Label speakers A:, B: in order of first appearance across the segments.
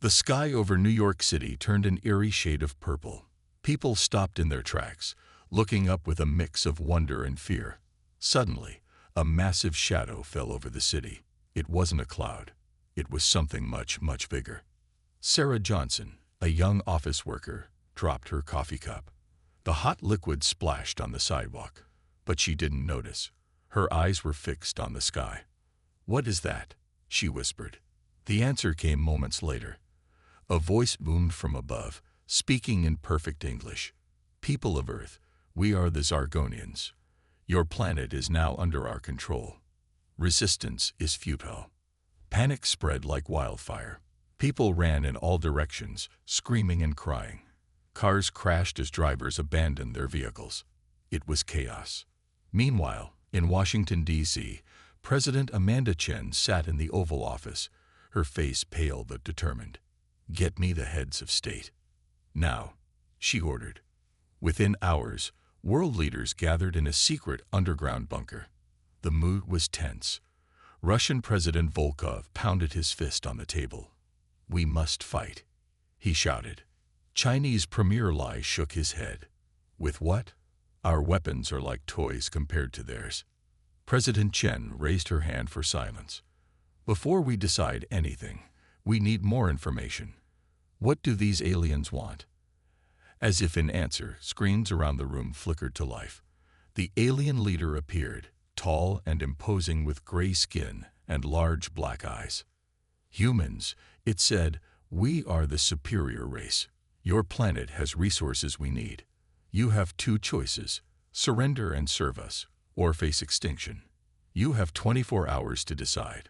A: The sky over New York City turned an eerie shade of purple. People stopped in their tracks, looking up with a mix of wonder and fear. Suddenly, a massive shadow fell over the city. It wasn't a cloud. It was something much, much bigger. Sarah Johnson, a young office worker, dropped her coffee cup. The hot liquid splashed on the sidewalk, but she didn't notice. Her eyes were fixed on the sky. "What is that?" she whispered. The answer came moments later. A voice boomed from above, speaking in perfect English. "People of Earth, we are the Zargonians. Your planet is now under our control. Resistance is futile." Panic spread like wildfire. People ran in all directions, screaming and crying. Cars crashed as drivers abandoned their vehicles. It was chaos. Meanwhile, in Washington, D.C., President Amanda Chen sat in the Oval Office, her face pale but determined. "Get me the heads of state. Now," she ordered. Within hours, world leaders gathered in a secret underground bunker. The mood was tense. Russian President Volkov pounded his fist on the table. "We must fight," he shouted. Chinese Premier Lai shook his head. "With what? Our weapons are like toys compared to theirs." President Chen raised her hand for silence. "Before we decide anything, we need more information. What do these aliens want?" As if in answer, screens around the room flickered to life. The alien leader appeared, tall and imposing with gray skin and large black eyes. "Humans," it said, "we are the superior race. Your planet has resources we need. You have two choices: surrender and serve us, or face extinction. You have 24 hours to decide."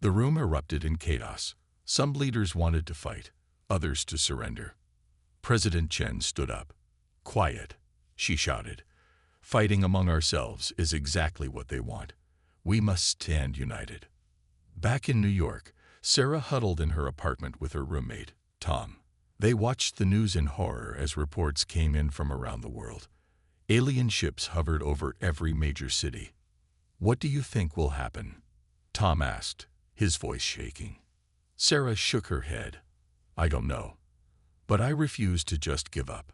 A: The room erupted in chaos. Some leaders wanted to fight, others to surrender. President Chen stood up. "Quiet," she shouted. "Fighting among ourselves is exactly what they want. We must stand united." Back in New York, Sarah huddled in her apartment with her roommate, Tom. They watched the news in horror as reports came in from around the world. Alien ships hovered over every major city. "What do you think will happen?" Tom asked, his voice shaking. Sarah shook her head. "I don't know. But I refuse to just give up."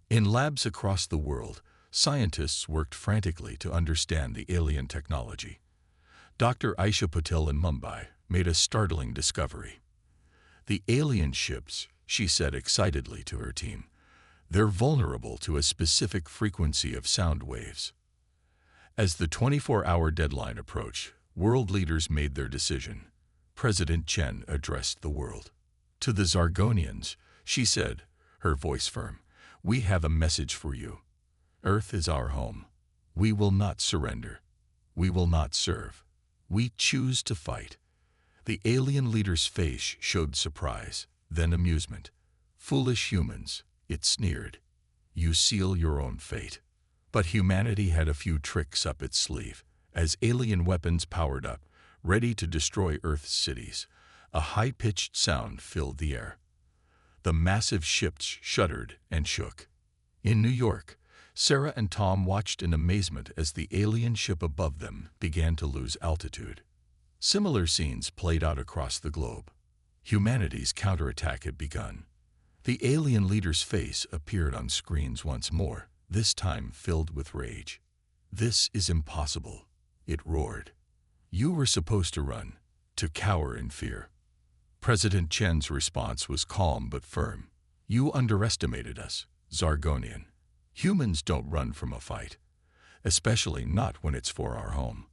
A: In labs across the world, scientists worked frantically to understand the alien technology. Dr. Aisha Patel in Mumbai made a startling discovery. "The alien ships," she said excitedly to her team, "they're vulnerable to a specific frequency of sound waves." As the 24-hour deadline approached, world leaders made their decision. President Chen addressed the world. "To the Zargonians," she said, her voice firm, "we have a message for you. Earth is our home. We will not surrender. We will not serve. We choose to fight." The alien leader's face showed surprise, then amusement. "Foolish humans," it sneered. "You seal your own fate." But humanity had a few tricks up its sleeve. As alien weapons powered up, ready to destroy Earth's cities, a high-pitched sound filled the air. The massive ships shuddered and shook. In New York, Sarah and Tom watched in amazement as the alien ship above them began to lose altitude. Similar scenes played out across the globe. Humanity's counterattack had begun. The alien leader's face appeared on screens once more, this time filled with rage. "This is impossible," it roared. "You were supposed to run, to cower in fear." President Chen's response was calm but firm. "You underestimated us, Zargonian. Humans don't run from a fight, especially not when it's for our home."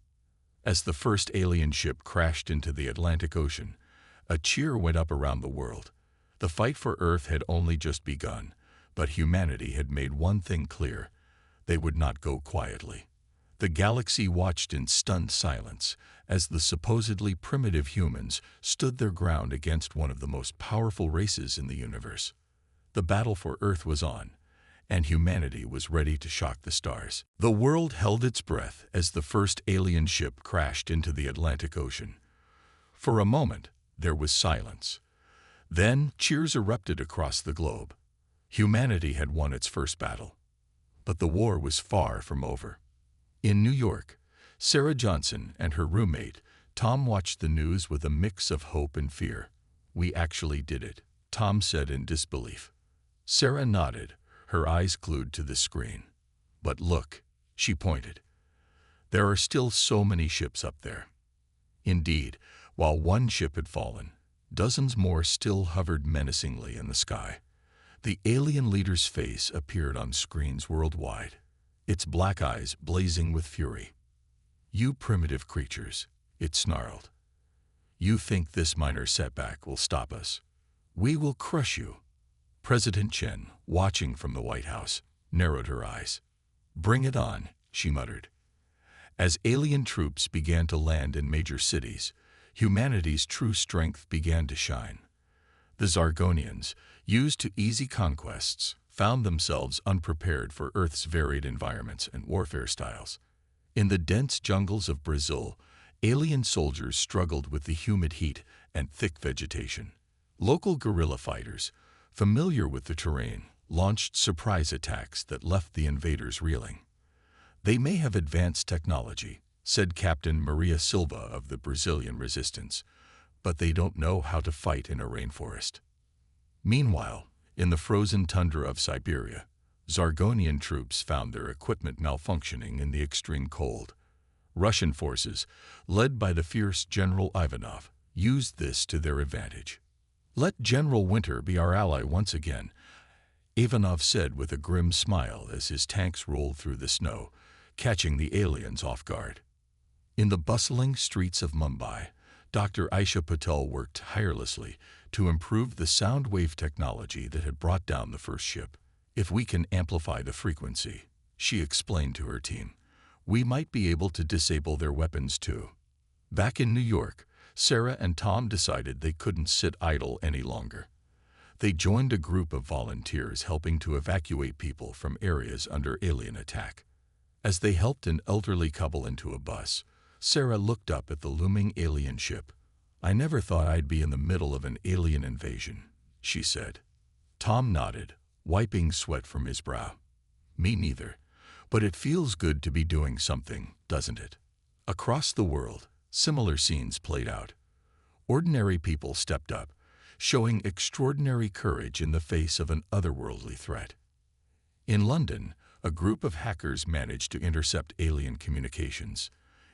A: As the first alien ship crashed into the Atlantic Ocean, a cheer went up around the world. The fight for Earth had only just begun, but humanity had made one thing clear: they would not go quietly. The galaxy watched in stunned silence as the supposedly primitive humans stood their ground against one of the most powerful races in the universe. The battle for Earth was on, and humanity was ready to shock the stars. The world held its breath as the first alien ship crashed into the Atlantic Ocean. For a moment, there was silence. Then cheers erupted across the globe. Humanity had won its first battle. But the war was far from over. In New York, Sarah Johnson and her roommate, Tom, watched the news with a mix of hope and fear. "We actually did it," Tom said in disbelief. Sarah nodded, her eyes glued to the screen. But look, she pointed. There are still so many ships up there. Indeed, while one ship had fallen, dozens more still hovered menacingly in the sky. The alien leader's face appeared on screens worldwide, its black eyes blazing with fury. "You primitive creatures," it snarled. "You think this minor setback will stop us? We will crush you." President Chen, watching from the White House, narrowed her eyes. "Bring it on," she muttered. As alien troops began to land in major cities, humanity's true strength began to shine. The Zargonians, used to easy conquests, found themselves unprepared for Earth's varied environments and warfare styles. In the dense jungles of Brazil, alien soldiers struggled with the humid heat and thick vegetation. Local guerrilla fighters, familiar with the terrain, launched surprise attacks that left the invaders reeling. "They may have advanced technology," said Captain Maria Silva of the Brazilian resistance, "but they don't know how to fight in a rainforest." Meanwhile, in the frozen tundra of Siberia, Zargonian troops found their equipment malfunctioning in the extreme cold. Russian forces, led by the fierce General Ivanov, used this to their advantage. "Let General Winter be our ally once again," Ivanov said with a grim smile as his tanks rolled through the snow, catching the aliens off guard. In the bustling streets of Mumbai, Dr. Aisha Patel worked tirelessly to improve the sound wave technology that had brought down the first ship. "If we can amplify the frequency," she explained to her team, "we might be able to disable their weapons too." Back in New York, Sarah and Tom decided they couldn't sit idle any longer. They joined a group of volunteers helping to evacuate people from areas under alien attack. As they helped an elderly couple into a bus, Sarah looked up at the looming alien ship. "I never thought I'd be in the middle of an alien invasion," she said. Tom nodded, wiping sweat from his brow. "Me neither, but it feels good to be doing something, doesn't it?" Across the world, similar scenes played out. Ordinary people stepped up, showing extraordinary courage in the face of an otherworldly threat. In London, a group of hackers managed to intercept alien communications.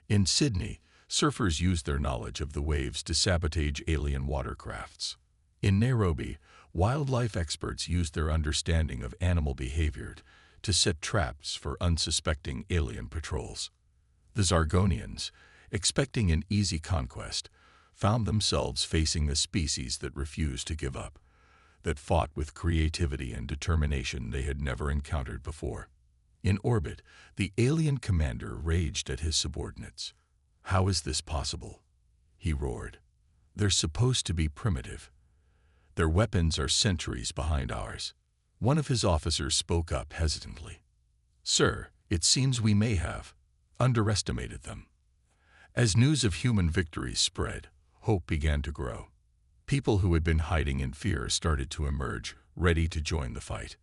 A: In Sydney, surfers used their knowledge of the waves to sabotage alien watercrafts. In Nairobi, wildlife experts used their understanding of animal behavior to set traps for unsuspecting alien patrols. The Zargonians, expecting an easy conquest, found themselves facing a species that refused to give up, that fought with creativity and determination they had never encountered before. In orbit, the alien commander raged at his subordinates. "How is this possible?" he roared. "They're supposed to be primitive. Their weapons are centuries behind ours." One of his officers spoke up hesitantly. "Sir, it seems we may have underestimated them." As news of human victories spread, hope began to grow. People who had been hiding in fear started to emerge, ready to join the fight.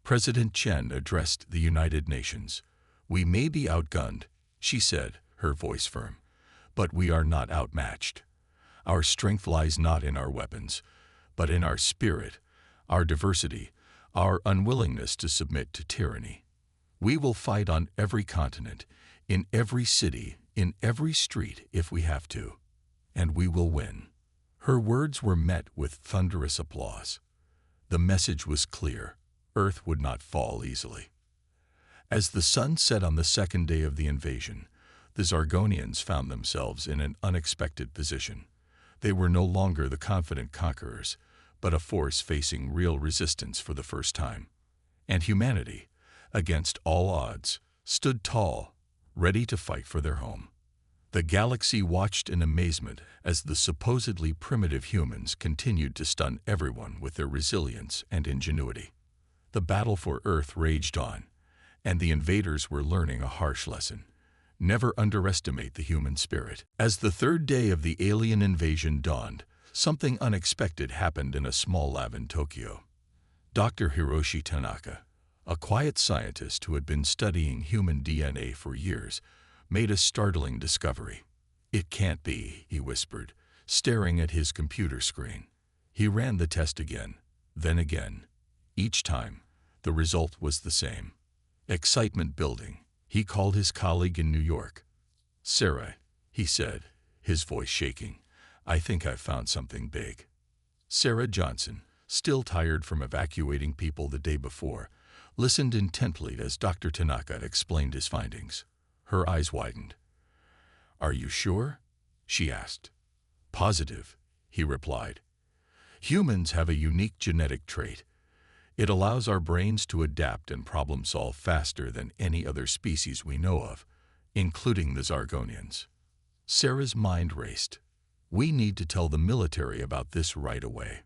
A: President Chen addressed the United Nations. "We may be outgunned," she said, her voice firm, "but we are not outmatched. Our strength lies not in our weapons, but in our spirit, our diversity, our unwillingness to submit to tyranny. We will fight on every continent, in every city, in every street if we have to, and we will win." Her words were met with thunderous applause. The message was clear. Earth would not fall easily. As the sun set on the second day of the invasion, the Zargonians found themselves in an unexpected position. They were no longer the confident conquerors, but a force facing real resistance for the first time. And humanity, against all odds, stood tall, ready to fight for their home. The galaxy watched in amazement as the supposedly primitive humans continued to stun everyone with their resilience and ingenuity. The battle for Earth raged on, and the invaders were learning a harsh lesson. Never underestimate the human spirit. As the third day of the alien invasion dawned, something unexpected happened in a small lab in Tokyo. Dr. Hiroshi Tanaka, a quiet scientist who had been studying human DNA for years, made a startling discovery. "It can't be," he whispered, staring at his computer screen. He ran the test again, then again. Each time, the result was the same. Excitement building. He called his colleague in New York. "Sarah," he said, his voice shaking, "I think I've found something big." Sarah Johnson, still tired from evacuating people the day before, listened intently as Dr. Tanaka explained his findings. Her eyes widened. "Are you sure?" she asked. "Positive," he replied. "Humans have a unique genetic trait. It allows our brains to adapt and problem-solve faster than any other species we know of, including the Zargonians." Sarah's mind raced. "We need to tell the military about this right away."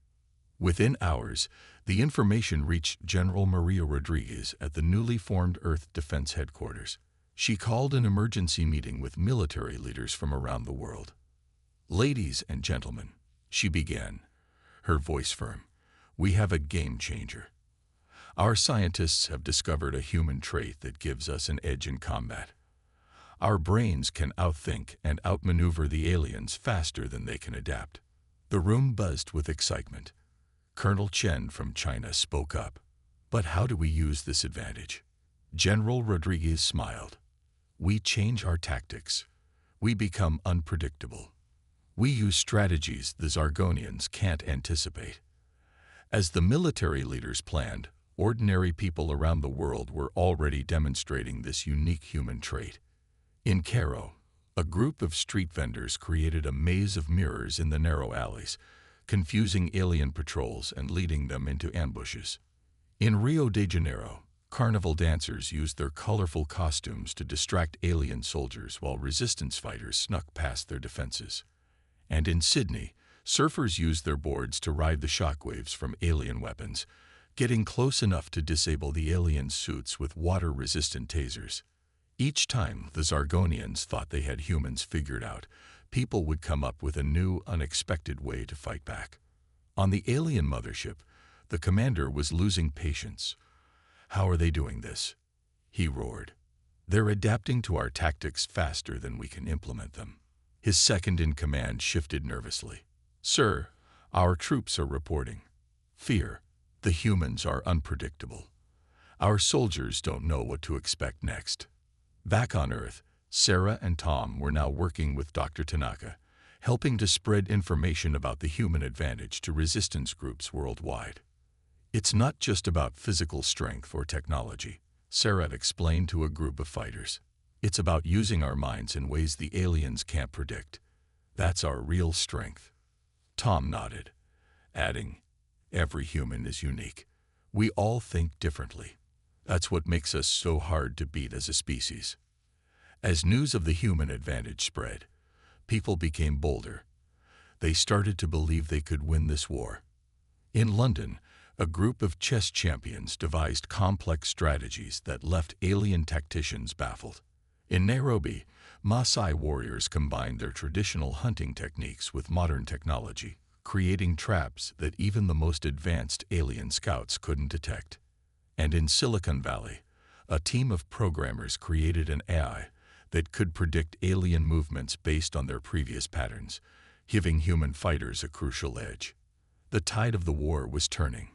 A: Within hours, the information reached General Maria Rodriguez at the newly formed Earth Defense Headquarters. She called an emergency meeting with military leaders from around the world. "Ladies and gentlemen," she began, her voice firm, "we have a game changer. Our scientists have discovered a human trait that gives us an edge in combat. Our brains can outthink and outmaneuver the aliens faster than they can adapt." The room buzzed with excitement. Colonel Chen from China spoke up. "But how do we use this advantage?" General Rodriguez smiled. "We change our tactics. We become unpredictable. We use strategies the Zargonians can't anticipate." As the military leaders planned, ordinary people around the world were already demonstrating this unique human trait. In Cairo, a group of street vendors created a maze of mirrors in the narrow alleys, confusing alien patrols and leading them into ambushes. In Rio de Janeiro, carnival dancers used their colorful costumes to distract alien soldiers while resistance fighters snuck past their defenses. And in Sydney, surfers used their boards to ride the shockwaves from alien weapons, getting close enough to disable the alien suits with water-resistant tasers. Each time the Zargonians thought they had humans figured out, people would come up with a new, unexpected way to fight back. On the alien mothership, the commander was losing patience. "How are they doing this?" he roared. "They're adapting to our tactics faster than we can implement them." His second-in-command shifted nervously. "Sir, our troops are reporting fear. The humans are unpredictable. Our soldiers don't know what to expect next." Back on Earth, Sarah and Tom were now working with Dr. Tanaka, helping to spread information about the human advantage to resistance groups worldwide. "It's not just about physical strength or technology," Sarah explained to a group of fighters. "It's about using our minds in ways the aliens can't predict. That's our real strength." Tom nodded, adding, "Every human is unique. We all think differently. That's what makes us so hard to beat as a species." As news of the human advantage spread, people became bolder. They started to believe they could win this war. In London, a group of chess champions devised complex strategies that left alien tacticians baffled. In Nairobi, Maasai warriors combined their traditional hunting techniques with modern technology, creating traps that even the most advanced alien scouts couldn't detect. And in Silicon Valley, a team of programmers created an AI that could predict alien movements based on their previous patterns, giving human fighters a crucial edge. The tide of the war was turning.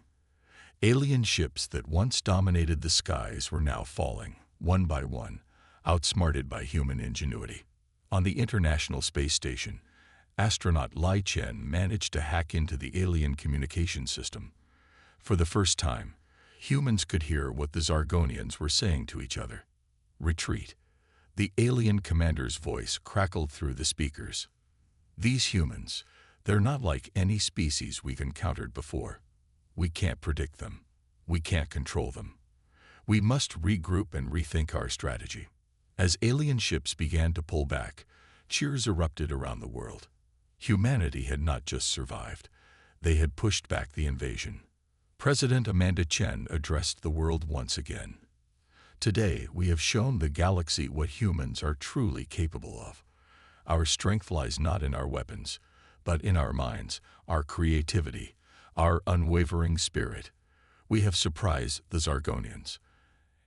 A: Alien ships that once dominated the skies were now falling, one by one, outsmarted by human ingenuity. On the International Space Station, astronaut Lai Chen managed to hack into the alien communication system. For the first time, humans could hear what the Zargonians were saying to each other. "Retreat." The alien commander's voice crackled through the speakers. "These humans, they're not like any species we've encountered before. We can't predict them. We can't control them. We must regroup and rethink our strategy." As alien ships began to pull back, cheers erupted around the world. Humanity had not just survived. They had pushed back the invasion. President Amanda Chen addressed the world once again. "Today, we have shown the galaxy what humans are truly capable of. Our strength lies not in our weapons, but in our minds, our creativity, our unwavering spirit. We have surprised the Zargonians,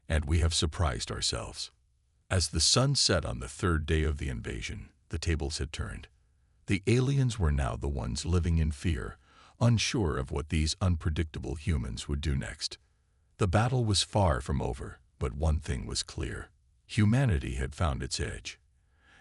A: and we have surprised ourselves." As the sun set on the third day of the invasion, the tables had turned. The aliens were now the ones living in fear, unsure of what these unpredictable humans would do next. The battle was far from over, but one thing was clear. Humanity had found its edge,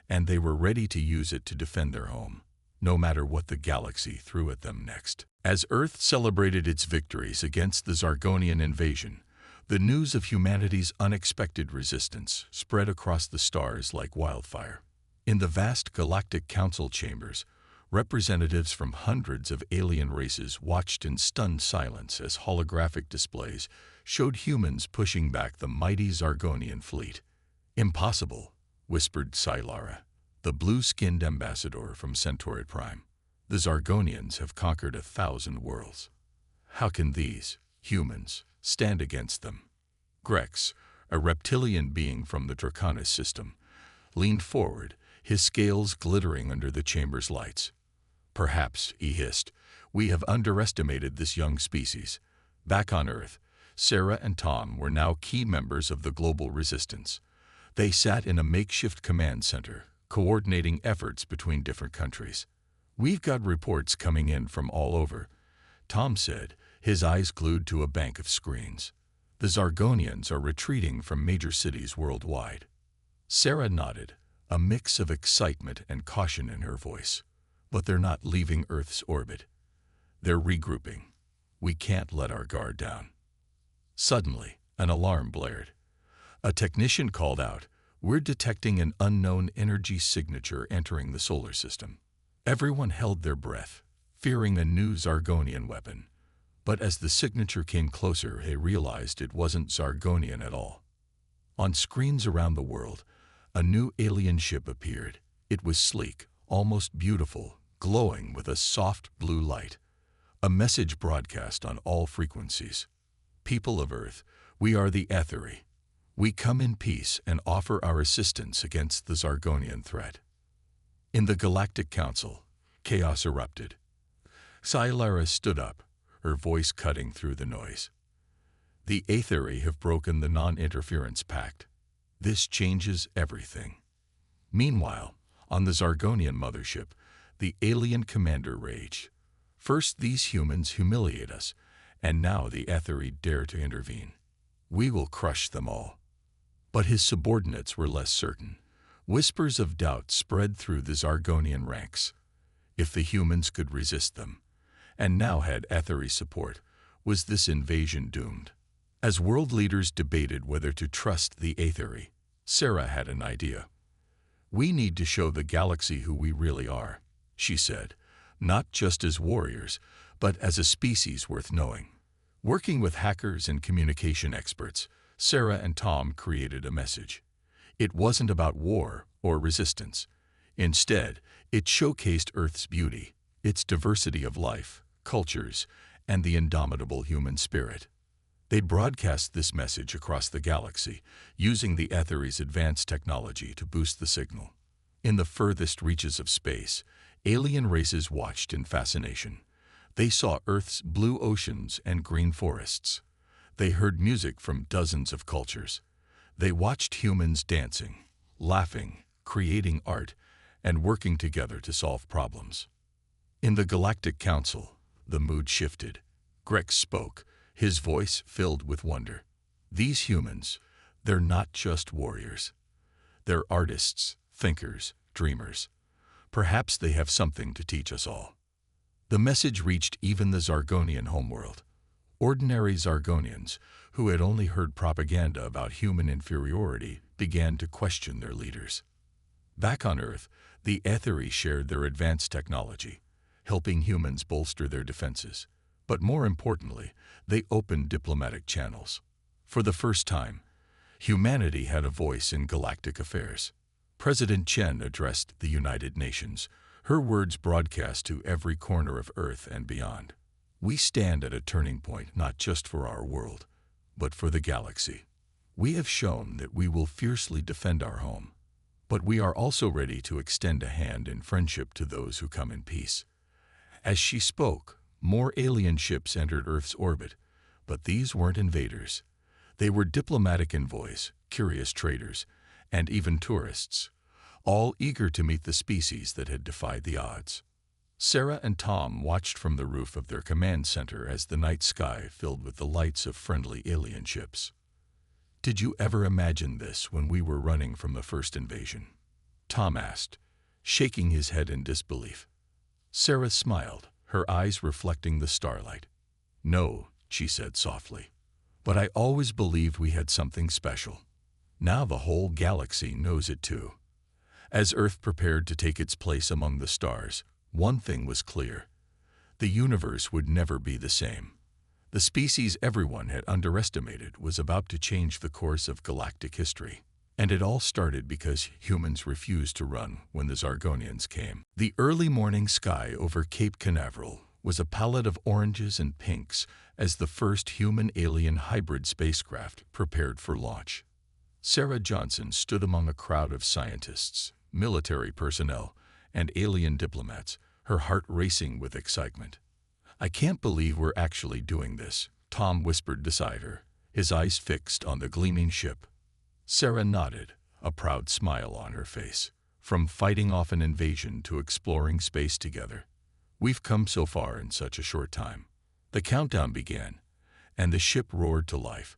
A: and they were ready to use it to defend their home, no matter what the galaxy threw at them next. As Earth celebrated its victories against the Zargonian invasion, the news of humanity's unexpected resistance spread across the stars like wildfire. In the vast Galactic Council chambers, representatives from hundreds of alien races watched in stunned silence as holographic displays showed humans pushing back the mighty Zargonian fleet. "Impossible," whispered Sylara, the blue-skinned ambassador from Centaurid Prime. "The Zargonians have conquered 1,000 worlds. How can these humans stand against them?" Grex, a reptilian being from the Draconis system, leaned forward, his scales glittering under the chamber's lights. "Perhaps," he hissed, "we have underestimated this young species." Back on Earth, Sarah and Tom were now key members of the global resistance. They sat in a makeshift command center, coordinating efforts between different countries. "We've got reports coming in from all over," Tom said, his eyes glued to a bank of screens. "The Zargonians are retreating from major cities worldwide." Sarah nodded, a mix of excitement and caution in her voice. "But they're not leaving Earth's orbit. They're regrouping. We can't let our guard down." Suddenly, an alarm blared. A technician called out, "We're detecting an unknown energy signature entering the solar system." Everyone held their breath, fearing a new Zargonian weapon. But as the signature came closer, they realized it wasn't Zargonian at all. On screens around the world, a new alien ship appeared. It was sleek, almost beautiful, glowing with a soft blue light. A message broadcast on all frequencies. "People of Earth, we are the HFY. We come in peace and offer our assistance against the Zargonian threat." In the Galactic Council, chaos erupted. Sylara stood up, her voice cutting through the noise. "The HFY have broken the non-interference pact. This changes everything." Meanwhile, on the Zargonian mothership, the alien commander raged. "First these humans humiliate us, and now the HFY dare to intervene. We will crush them all." But his subordinates were less certain. Whispers of doubt spread through the Zargonian ranks. If the humans could resist them, and now had HFY support, was this invasion doomed? As world leaders debated whether to trust the HFY, Sarah had an idea. "We need to show the galaxy who we really are," she said, "not just as warriors, but as a species worth knowing." Working with hackers and communication experts, Sarah and Tom created a message. It wasn't about war or resistance. Instead, it showcased Earth's beauty, its diversity of life, cultures, and the indomitable human spirit. They broadcast this message across the galaxy, using the HFY's advanced technology to boost the signal. In the furthest reaches of space, alien races watched in fascination. They saw Earth's blue oceans and green forests. They heard music from dozens of cultures. They watched humans dancing, laughing, creating art, and working together to solve problems. In the Galactic Council, the mood shifted. Grex spoke, his voice filled with wonder. "These humans, they're not just warriors. They're artists, thinkers, dreamers. Perhaps they have something to teach us all." The message reached even the Zargonian homeworld. Ordinary Zargonians, who had only heard propaganda about human inferiority, began to question their leaders. Back on Earth, the HFY shared their advanced technology, helping humans bolster their defenses. But more importantly, they opened diplomatic channels. For the first time, humanity had a voice in galactic affairs. President Chen addressed the United Nations, her words broadcast to every corner of Earth and beyond. "We stand at a turning point not just for our world, but for the galaxy. We have shown that we will fiercely defend our home, but we are also ready to extend a hand in friendship to those who come in peace." As she spoke, more alien ships entered Earth's orbit, but these weren't invaders. They were diplomatic envoys, curious traders, and even tourists, all eager to meet the species that had defied the odds. Sarah and Tom watched from the roof of their command center as the night sky filled with the lights of friendly alien ships. "Did you ever imagine this when we were running from the first invasion?" Tom asked, shaking his head in disbelief. Sarah smiled, her eyes reflecting the starlight. "No," she said softly, "but I always believed we had something special. Now the whole galaxy knows it too." As Earth prepared to take its place among the stars, one thing was clear. The universe would never be the same. The species everyone had underestimated was about to change the course of galactic history. And it all started because humans refused to run when the Zargonians came. The early morning sky over Cape Canaveral was a palette of oranges and pinks as the first human-alien hybrid spacecraft prepared for launch. Sarah Johnson stood among a crowd of scientists, military personnel, and alien diplomats, her heart racing with excitement. "I can't believe we're actually doing this," Tom whispered beside her, his eyes fixed on the gleaming ship. Sarah nodded, a proud smile on her face. "From fighting off an invasion to exploring space together, we've come so far in such a short time." The countdown began, and the ship roared to life,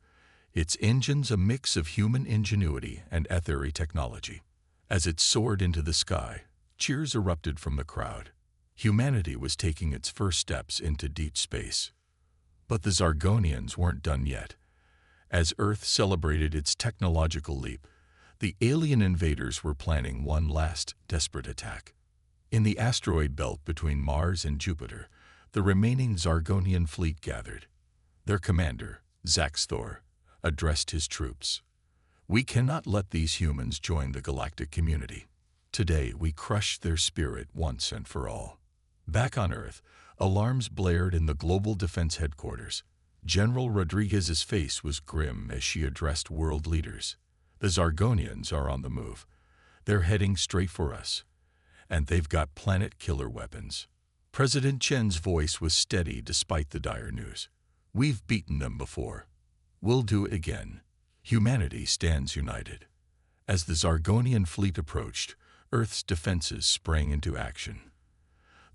A: its engines a mix of human ingenuity and ethereal technology. As it soared into the sky, cheers erupted from the crowd. Humanity was taking its first steps into deep space. But the Zargonians weren't done yet. As Earth celebrated its technological leap, the alien invaders were planning one last, desperate attack. In the asteroid belt between Mars and Jupiter, the remaining Zargonian fleet gathered. Their commander, Zaxthor, addressed his troops. "We cannot let these humans join the galactic community. Today we crush their spirit once and for all." Back on Earth, alarms blared in the Global Defense Headquarters. General Rodriguez's face was grim as she addressed world leaders. "The Zargonians are on the move. They're heading straight for us. And they've got planet-killer weapons." President Chen's voice was steady despite the dire news. "We've beaten them before. We'll do it again. Humanity stands united." As the Zargonian fleet approached, Earth's defenses sprang into action.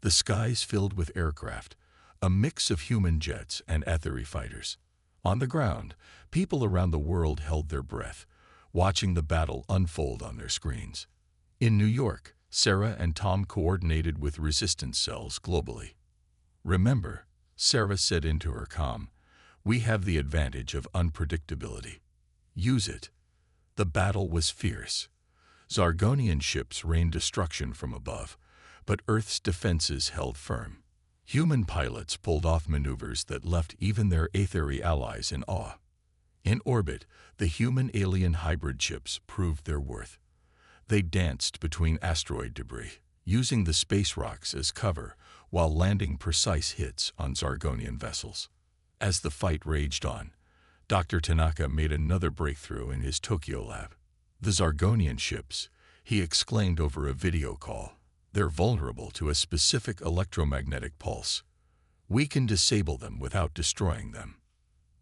A: The skies filled with aircraft, a mix of human jets and ethereal fighters. On the ground, people around the world held their breath, watching the battle unfold on their screens. In New York, Sarah and Tom coordinated with resistance cells globally. "Remember," Sarah said into her comm, "we have the advantage of unpredictability. Use it." The battle was fierce. Zargonian ships rained destruction from above, but Earth's defenses held firm. Human pilots pulled off maneuvers that left even their ethereal allies in awe. In orbit, the human-alien hybrid ships proved their worth. They danced between asteroid debris, using the space rocks as cover while landing precise hits on Zargonian vessels. As the fight raged on, Dr. Tanaka made another breakthrough in his Tokyo lab. "The Zargonian ships," he exclaimed over a video call, "they're vulnerable to a specific electromagnetic pulse. We can disable them without destroying them."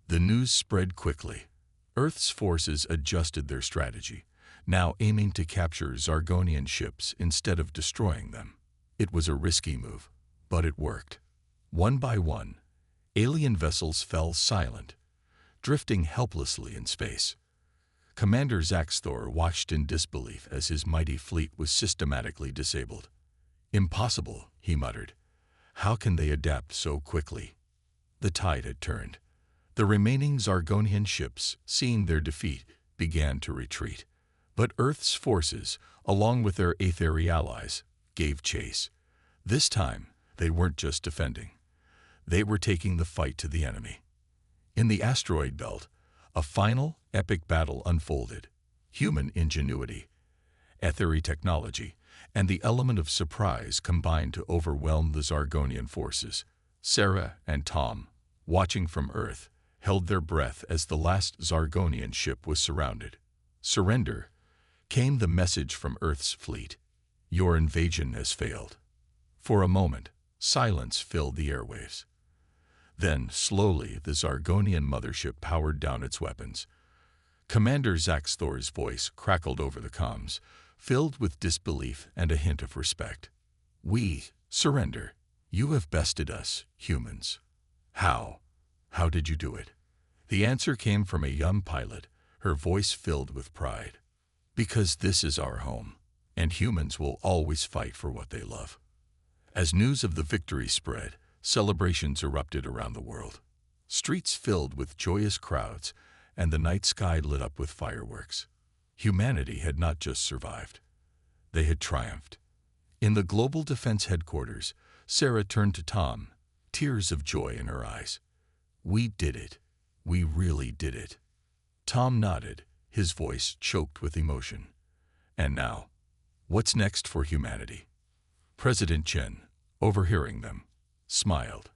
A: The news spread quickly. Earth's forces adjusted their strategy, now aiming to capture Zargonian ships instead of destroying them. It was a risky move, but it worked. One by one, alien vessels fell silent, drifting helplessly in space. Commander Zaxthor watched in disbelief as his mighty fleet was systematically disabled. "Impossible," he muttered. "How can they adapt so quickly?" The tide had turned. The remaining Zargonian ships, seeing their defeat, began to retreat. But Earth's forces, along with their ethereal allies, gave chase. This time, they weren't just defending. They were taking the fight to the enemy. In the asteroid belt, a final, epic battle unfolded. Human ingenuity, ethereal technology, and the element of surprise combined to overwhelm the Zargonian forces. Sarah and Tom, watching from Earth, held their breath as the last Zargonian ship was surrounded. "Surrender," came the message from Earth's fleet. "Your invasion has failed." For a moment, silence filled the airwaves. Then, slowly, the Zargonian mothership powered down its weapons. Commander Zaxthor's voice crackled over the comms, filled with disbelief and a hint of respect. "We, Surrender. You have bested us, humans. How? How did you do it? The answer came from a young pilot, her voice filled with pride. Because this is our home, and humans will always fight for what they love. As news of the victory spread, celebrations erupted around the world. Streets filled with joyous crowds, and the night sky lit up with fireworks. Humanity had not just survived. They had triumphed. In the Global Defense Headquarters, Sarah turned to Tom, tears of joy in her eyes. We did it. We really did it. Tom nodded, his voice choked with emotion. And now, what's next for humanity? President Chen, overhearing them, smiled.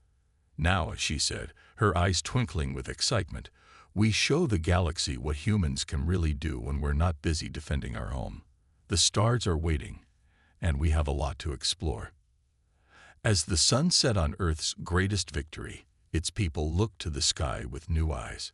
A: Now, she said, her eyes twinkling with excitement, we show the galaxy what humans can really do when we're not busy defending our home. The stars are waiting, and we have a lot to explore. As the sun set on Earth's greatest victory, its people looked to the sky with new eyes.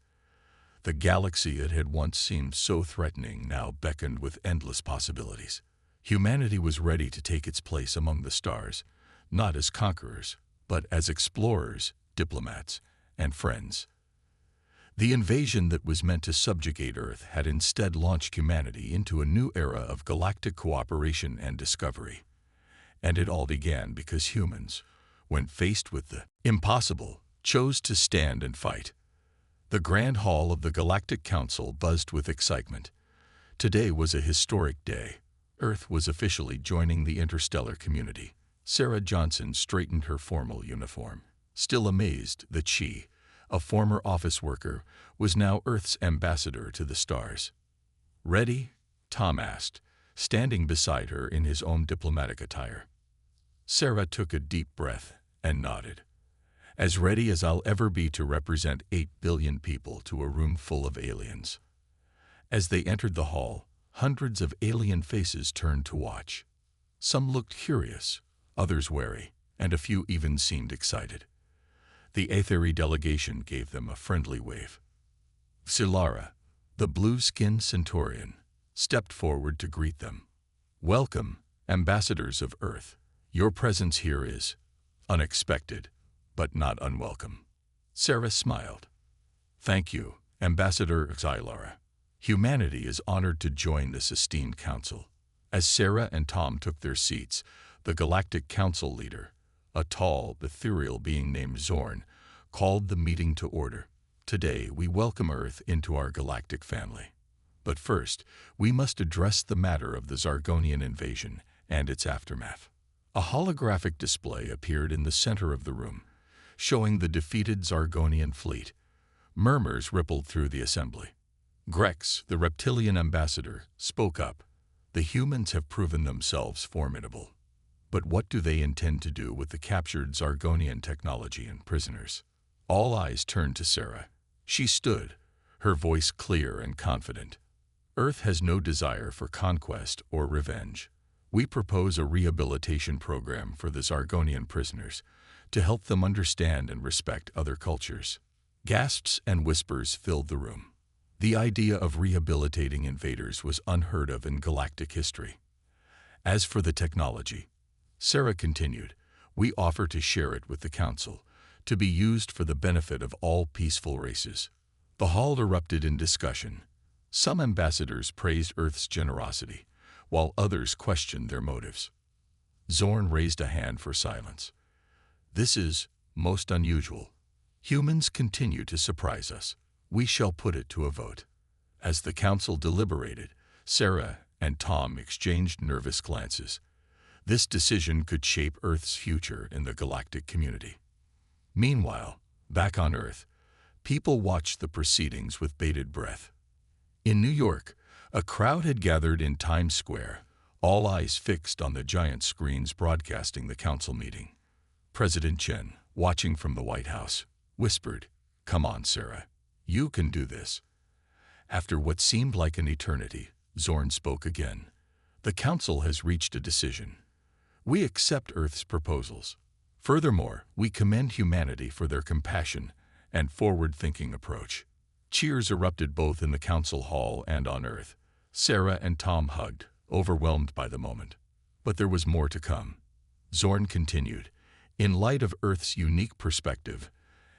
A: The galaxy that had once seemed so threatening now beckoned with endless possibilities. Humanity was ready to take its place among the stars, not as conquerors, but as explorers, diplomats, and friends. The invasion that was meant to subjugate Earth had instead launched humanity into a new era of galactic cooperation and discovery. And it all began because humans, when faced with the impossible, chose to stand and fight. The Grand Hall of the Galactic Council buzzed with excitement. Today was a historic day. Earth was officially joining the interstellar community. Sarah Johnson straightened her formal uniform, still amazed that she, a former office worker, was now Earth's ambassador to the stars. Ready? Tom asked, standing beside her in his own diplomatic attire. Sarah took a deep breath and nodded. As ready as I'll ever be to represent 8 billion people to a room full of aliens. As they entered the hall, hundreds of alien faces turned to watch. Some looked curious, others wary, and a few even seemed excited. The Aetheri delegation gave them a friendly wave. Silara, the blue-skinned Centaurian, stepped forward to greet them. Welcome, ambassadors of Earth. Your presence here is unexpected, but not unwelcome. Sarah smiled. Thank you, Ambassador Silara. Humanity is honored to join this esteemed council. As Sarah and Tom took their seats, the Galactic Council leader, a tall, ethereal being named Zorn, called the meeting to order. Today, we welcome Earth into our galactic family. But first, we must address the matter of the Zargonian invasion and its aftermath. A holographic display appeared in the center of the room, showing the defeated Zargonian fleet. Murmurs rippled through the assembly. Grex, the reptilian ambassador, spoke up. The humans have proven themselves formidable. But what do they intend to do with the captured Zargonian technology and prisoners? All eyes turned to Sarah. She stood, her voice clear and confident. Earth has no desire for conquest or revenge. We propose a rehabilitation program for the Zargonian prisoners to help them understand and respect other cultures. Gasps and whispers filled the room. The idea of rehabilitating invaders was unheard of in galactic history. As for the technology, Sarah continued, we offer to share it with the Council, to be used for the benefit of all peaceful races. The hall erupted in discussion. Some ambassadors praised Earth's generosity, while others questioned their motives. Zorn raised a hand for silence. This is most unusual. Humans continue to surprise us. We shall put it to a vote. As the council deliberated, Sarah and Tom exchanged nervous glances. This decision could shape Earth's future in the galactic community. Meanwhile, back on Earth, people watched the proceedings with bated breath. In New York, a crowd had gathered in Times Square, all eyes fixed on the giant screens broadcasting the council meeting. President Chen, watching from the White House, whispered, "Come on, Sarah. You can do this." After what seemed like an eternity, Zorn spoke again. The council has reached a decision. We accept Earth's proposals. Furthermore, we commend humanity for their compassion and forward-thinking approach. Cheers erupted both in the council hall and on Earth. Sarah and Tom hugged, overwhelmed by the moment. But there was more to come. Zorn continued. In light of Earth's unique perspective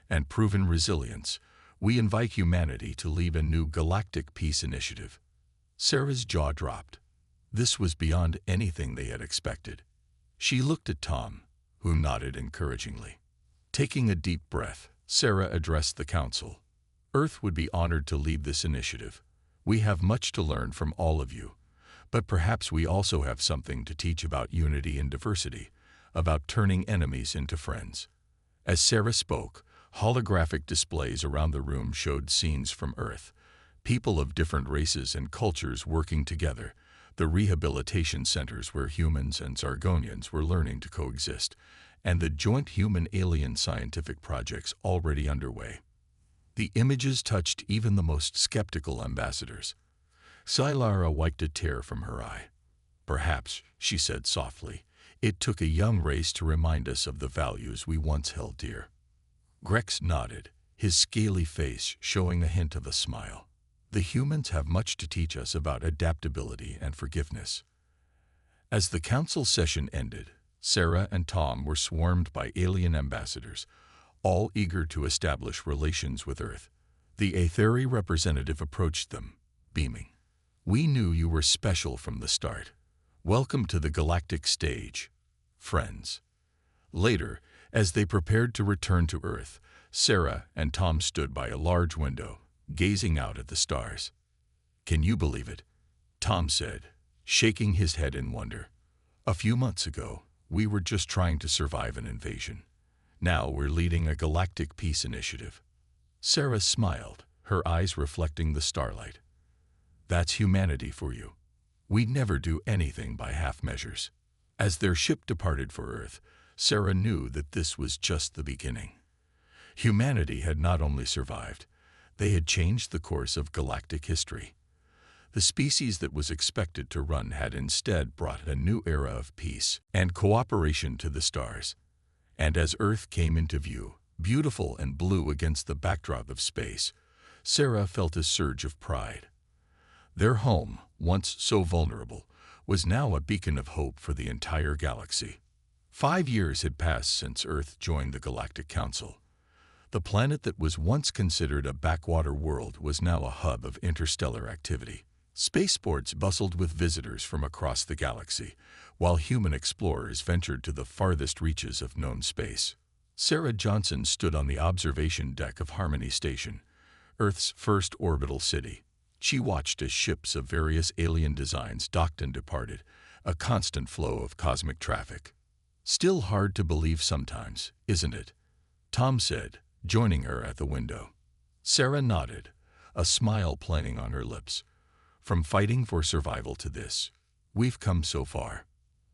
A: and proven resilience, we invite humanity to lead a new galactic peace initiative. Sarah's jaw dropped. This was beyond anything they had expected. She looked at Tom, who nodded encouragingly. Taking a deep breath, Sarah addressed the council. Earth would be honored to lead this initiative. We have much to learn from all of you, but perhaps we also have something to teach about unity and diversity, about turning enemies into friends. As Sarah spoke, holographic displays around the room showed scenes from Earth, people of different races and cultures working together, the rehabilitation centers where humans and Zargonians were learning to coexist, and the joint human-alien scientific projects already underway. The images touched even the most skeptical ambassadors. Sylara wiped a tear from her eye. Perhaps, she said softly, it took a young race to remind us of the values we once held dear. Grex nodded, his scaly face showing a hint of a smile. The humans have much to teach us about adaptability and forgiveness. As the council session ended, Sarah and Tom were swarmed by alien ambassadors, all eager to establish relations with Earth. The Aetheri representative approached them, beaming. We knew you were special from the start. Welcome to the galactic stage, friends. Later, as they prepared to return to Earth, Sarah and Tom stood by a large window, gazing out at the stars. Can you believe it? Tom said, shaking his head in wonder. A few months ago, we were just trying to survive an invasion. Now we're leading a galactic peace initiative. Sarah smiled, her eyes reflecting the starlight. That's humanity for you. We'd never do anything by half measures. As their ship departed for Earth, Sarah knew that this was just the beginning. Humanity had not only survived, they had changed the course of galactic history. The species that was expected to run had instead brought a new era of peace and cooperation to the stars. And as Earth came into view, beautiful and blue against the backdrop of space, Sarah felt a surge of pride. Their home, once so vulnerable, was now a beacon of hope for the entire galaxy. 5 years had passed since Earth joined the Galactic Council. The planet that was once considered a backwater world was now a hub of interstellar activity. Spaceports bustled with visitors from across the galaxy, while human explorers ventured to the farthest reaches of known space. Sarah Johnson stood on the observation deck of Harmony Station, Earth's first orbital city. She watched as ships of various alien designs docked and departed, a constant flow of cosmic traffic. Still hard to believe sometimes, isn't it? Tom said, joining her at the window. Sarah nodded, a smile playing on her lips. From fighting for survival to this, we've come so far.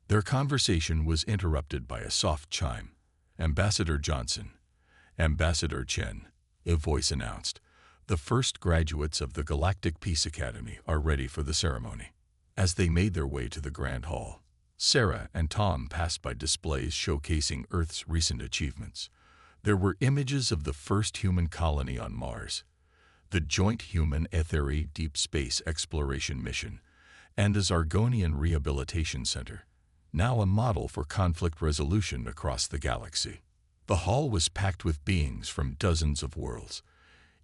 A: Their conversation was interrupted by a soft chime. Ambassador Johnson, Ambassador Chen, a voice announced. The first graduates of the Galactic Peace Academy are ready for the ceremony. As they made their way to the Grand Hall, Sarah and Tom passed by displays showcasing Earth's recent achievements. There were images of the first human colony on Mars, the joint human-Aetheri deep space exploration mission, and the Zargonian Rehabilitation Center, now a model for conflict resolution across the galaxy. The hall was packed with beings from dozens of worlds.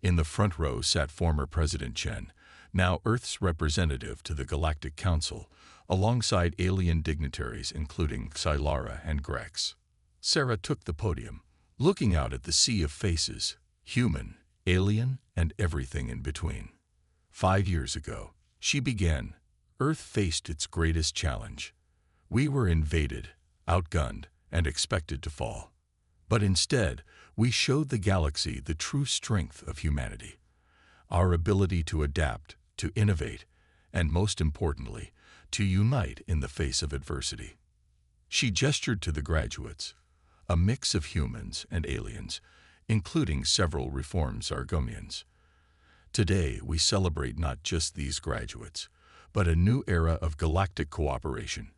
A: In the front row sat former President Chen, now Earth's representative to the Galactic Council, alongside alien dignitaries including Sylara and Grex. Sarah took the podium, looking out at the sea of faces, human, alien, and everything in between. 5 years ago, she began, Earth faced its greatest challenge. We were invaded, outgunned, and expected to fall. But instead, we showed the galaxy the true strength of humanity. Our ability to adapt, to innovate, and most importantly, to unite in the face of adversity. She gestured to the graduates, a mix of humans and aliens, including several reformed Zargonians. Today, we celebrate not just these graduates, but a new era of galactic cooperation.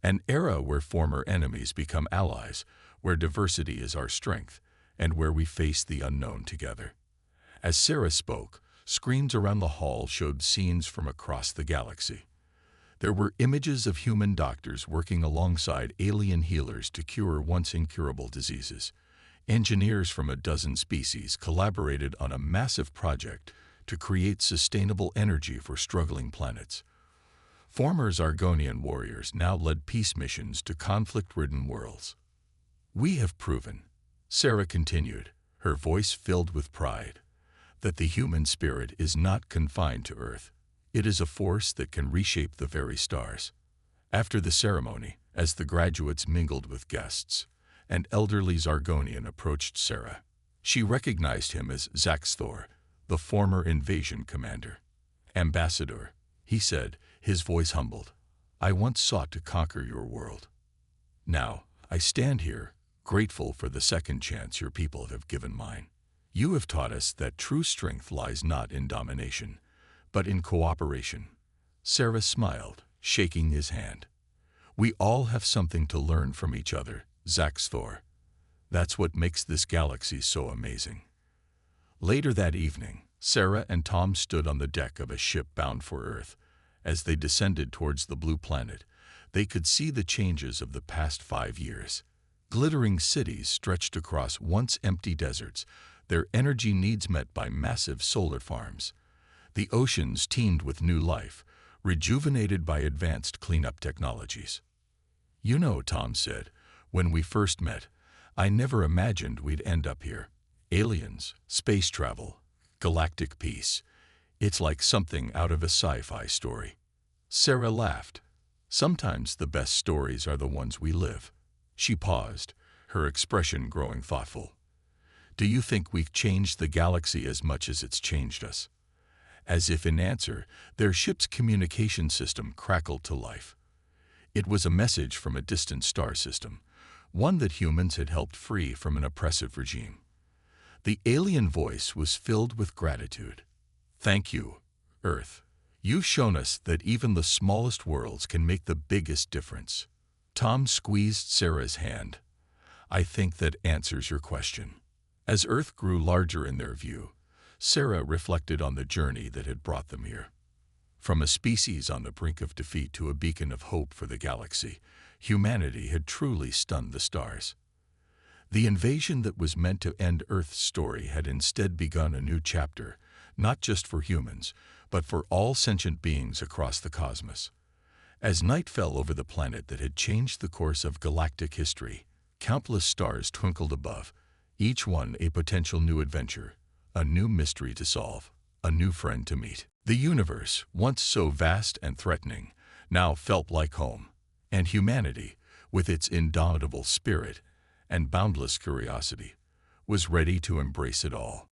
A: An era where former enemies become allies, where diversity is our strength, and where we face the unknown together. As Sarah spoke, screens around the hall showed scenes from across the galaxy. There were images of human doctors working alongside alien healers to cure once incurable diseases. Engineers from a dozen species collaborated on a massive project to create sustainable energy for struggling planets. Former Zargonian warriors now led peace missions to conflict-ridden worlds. "We have proven," Sarah continued, her voice filled with pride, "that the human spirit is not confined to Earth. It is a force that can reshape the very stars." After the ceremony, as the graduates mingled with guests, an elderly Zargonian approached Sarah. She recognized him as Zaxthor, the former invasion commander. "Ambassador," he said, his voice humbled, "I once sought to conquer your world. Now, I stand here, grateful for the second chance your people have given mine. You have taught us that true strength lies not in domination, but in cooperation." Sarah smiled, shaking his hand. "We all have something to learn from each other, Zaxthor. That's what makes this galaxy so amazing." Later that evening, Sarah and Tom stood on the deck of a ship bound for Earth. As they descended towards the blue planet, they could see the changes of the past 5 years. Glittering cities stretched across once empty deserts, their energy needs met by massive solar farms. The oceans teemed with new life, rejuvenated by advanced cleanup technologies. "You know," Tom said, "when we first met, I never imagined we'd end up here. Aliens, space travel, galactic peace. It's like something out of a sci-fi story." Sarah laughed. "Sometimes the best stories are the ones we live." She paused, her expression growing thoughtful. "Do you think we've changed the galaxy as much as it's changed us?" As if in answer, their ship's communication system crackled to life. It was a message from a distant star system, one that humans had helped free from an oppressive regime. The alien voice was filled with gratitude. "Thank you, Earth. You've shown us that even the smallest worlds can make the biggest difference." Tom squeezed Sarah's hand. "I think that answers your question." As Earth grew larger in their view, Sarah reflected on the journey that had brought them here. From a species on the brink of defeat to a beacon of hope for the galaxy, humanity had truly stunned the stars. The invasion that was meant to end Earth's story had instead begun a new chapter, not just for humans, but for all sentient beings across the cosmos. As night fell over the planet that had changed the course of galactic history, countless stars twinkled above, each one a potential new adventure, a new mystery to solve, a new friend to meet. The universe, once so vast and threatening, now felt like home, and humanity, with its indomitable spirit and boundless curiosity, was ready to embrace it all.